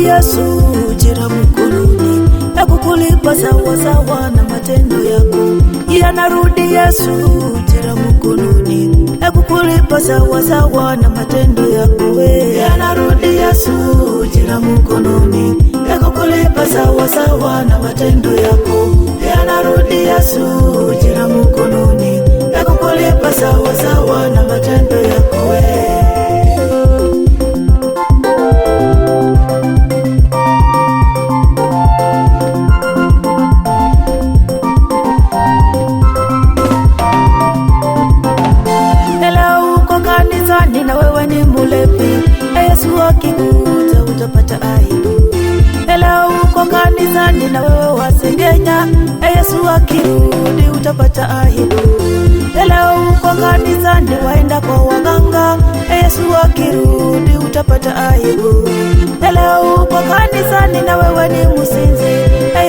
Yesu jira mkononi, kukulipa sawa sawa na matendo yako. Yanarudi Yesu jira mkononi, kukulipa sawa sawa na matendo yako. Yanarudi Yesu jira mkononi, kukulipa sawa sawa na matendo yako. Yanarudi Yesu jira mkononi, kukulipa sawa sawa na matendo yako. Na wewe ni mulevi, Yesu akikuja utapata aibu. Leo uko kanisani na wewe wasengenya, Yesu akirudi utapata aibu. Leo uko kanisani waenda kwa waganga, Yesu akirudi utapata aibu. Leo uko kanisani na wewe ni musinzi,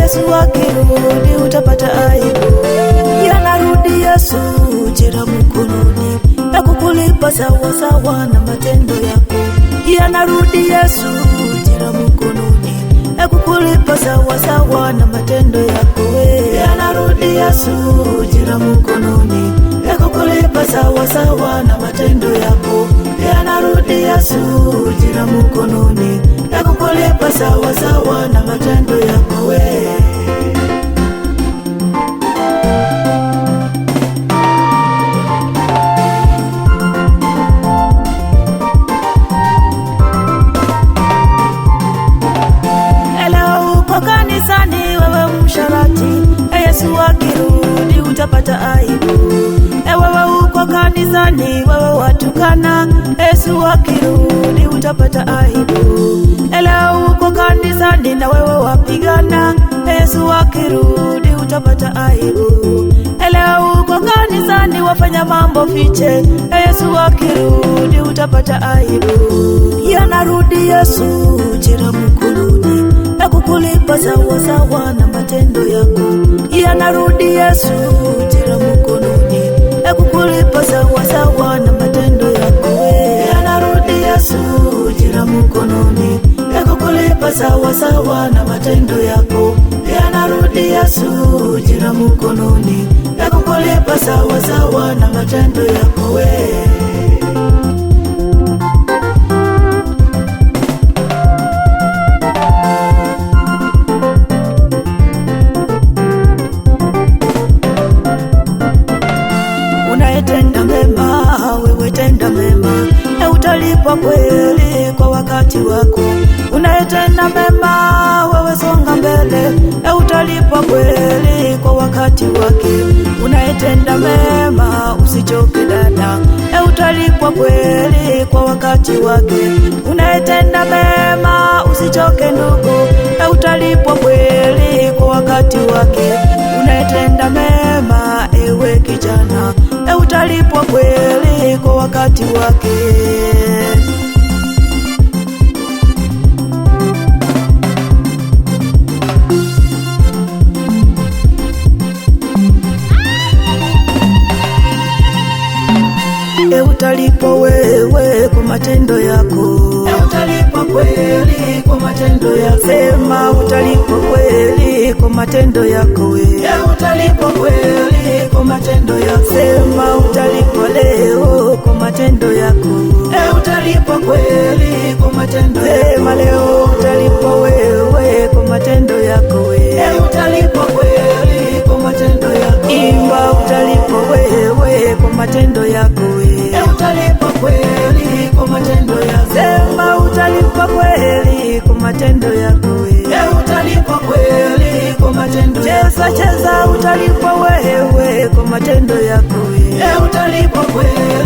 Yesu akirudi utapata aibu. Yanarudi Yesu jira mkononi, kukulipa sawa sawa na matendo yako. Yanarudi Yesu jira mkononi, kukulipa sawa sawa na matendo yako. Yanarudi Yesu jira mkononi, kukulipa sawa sawa na matendo yako. Yanarudi Yesu jira mkononi, kukulipa sawa sawa na matendo yako. Kanisani wewe msharati, Yesu akirudi utapata aibu. Wewe uko kanisani wewe watukana, Yesu akirudi utapata aibu. Leo uko kanisani na wewe wapigana, Yesu akirudi utapata aibu. Leo uko kanisani wafanya mambo fiche, Yesu akirudi utapata aibu. Yanarudi Yesu jira mkononi, kukulipa sawa sawa na matendo yako. Yanarudi Yesu jira mkononi, kukulipa sawa sawa na matendo yako. Yanarudi Yesu jira mkononi, kukulipa sawa sawa na matendo yako. Yanarudi Yesu jira mkononi, kukulipa sawa sawa na matendo yako. Tenda mema, wewe tenda mema, utalipwa kweli kwa wakati wako. Unayetenda mema, wewe songa mbele, utalipwa kweli kwa wakati wake. Unayetenda mema, usichoke dada, utalipwa kweli kwa wakati wake. Unayetenda mema, usichoke ndugu, utalipwa kweli kwa wakati wake. Unayetenda mema, ewe kijana, utalipwa kweli kwa wakati wake. Utalipwa wewe kwa matendo yako. Utalipwa kweli kwa matendo yako. Sema utalipwa kweli kwa matendo yako. Utalipwa kweli kwa matendo yako. Sema utalipwa leo kwa matendo yako. Utalipwa kweli kwa matendo yako. Sema leo utalipwa wewe kwa matendo yako. Utalipwa kweli kwa matendo yako. Imba utalipwa wewe kwa matendo yako. Utalipwa kweli kwa matendo yako. Sema utalipwa kweli kwa matendo yako. Utalipwa kweli kwa matendo yako. Cheza cheza utalipwa wewe kwa matendo yako. Utalipwa kweli